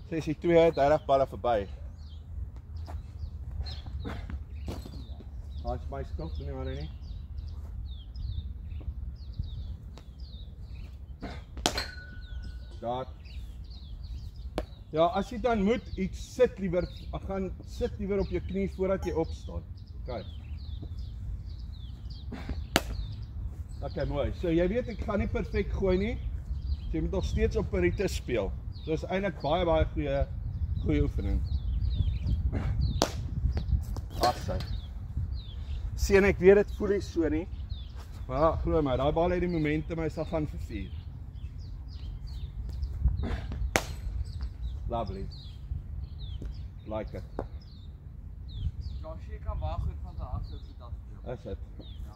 Sessie 2, 30 balle verby. Daar is my skop, nie maar nie. Daar. Ja, as jy dan moet iets sit liewer, gaan sit liewer op jou knie voordat jy opstaan. OK. OK, mooi. So jy weet ek gaan nie perfek gooi nie. So jy moet nog steeds op Parite speel. So is eintlik baie goeie oefening. Assai. Sien ek weet dit voel nie so nie. Maar glo my, daai bal het die momentum, hy sal gaan vir 4. Lovely. Like it. Josh, jy kan baie goed van sy agtervoet af speel. Is dit? Ja.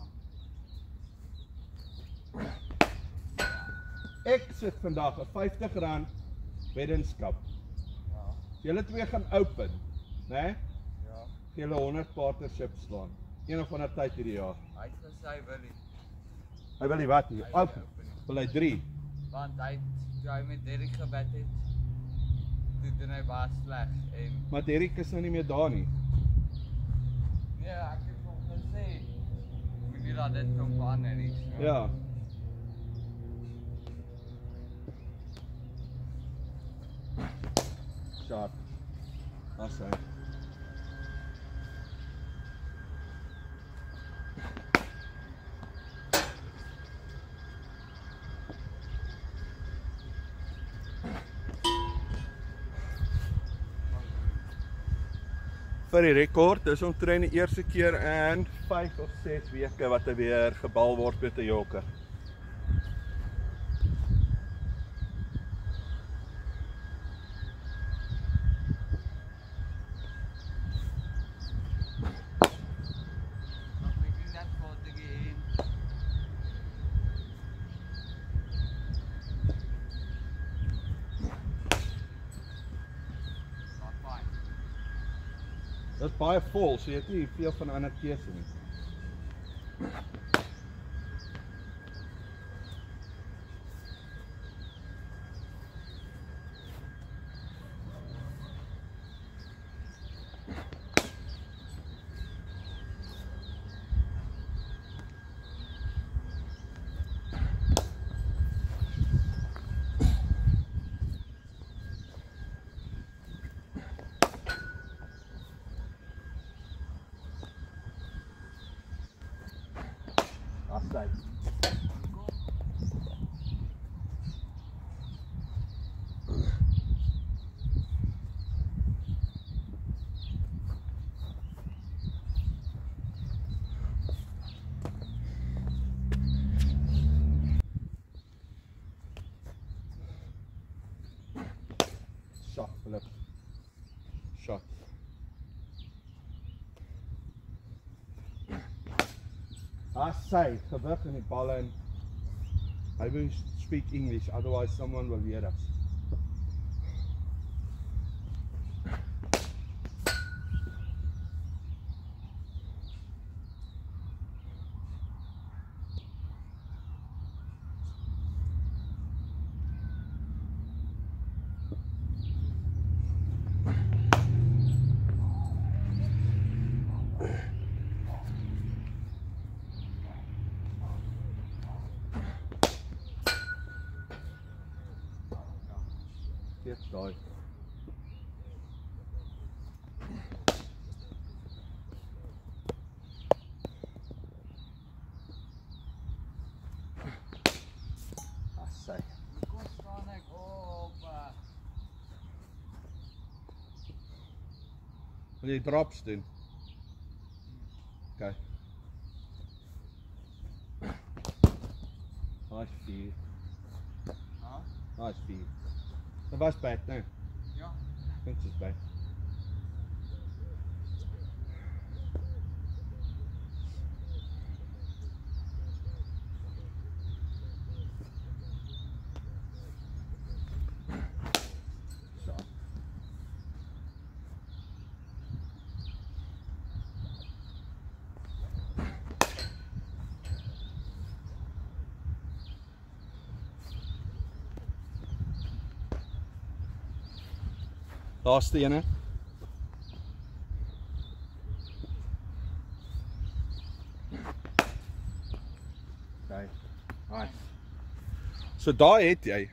Ek sit vandag 'n R50 weddenskap. Ja. Julle twee gaan open, né? Ja. Gee julle 100 partnerships slaan. Een of ander tyd hierdie jaar. Hy het gesê hy wil nie. Hy wil nie wat nie. Open. Wil hy 3? Want hy met Derek gebed het. Toe doen hy baie sleg en Maar Derek is nou nie meer daar nie. nee, ek het hom gesê moet nie dat dit kan verander nie. So. Ja. Sharp. That's right. Vir die rekord, dis omtrent die eerste keer in 5 of 6 weke wat hy weer gebal word met 'n joker. Nog moet jy net voor te gaan. Maar fijn. Dit is baie vol, so jy het nie veel van 'n ander keuse nie. Afsluit. Shot, Philip. Shot. Sy gewig in die bal in. I will speak English, otherwise someone will hear us. Steeds daai. Sy. Kom staan ek op. Wil jy drops doen? OK. Nice 4. Huh? Nice 4. Dat was bad, né? Ja. Dink dit is bad. So. Laaste ene. Okay. Nice. So daar het jy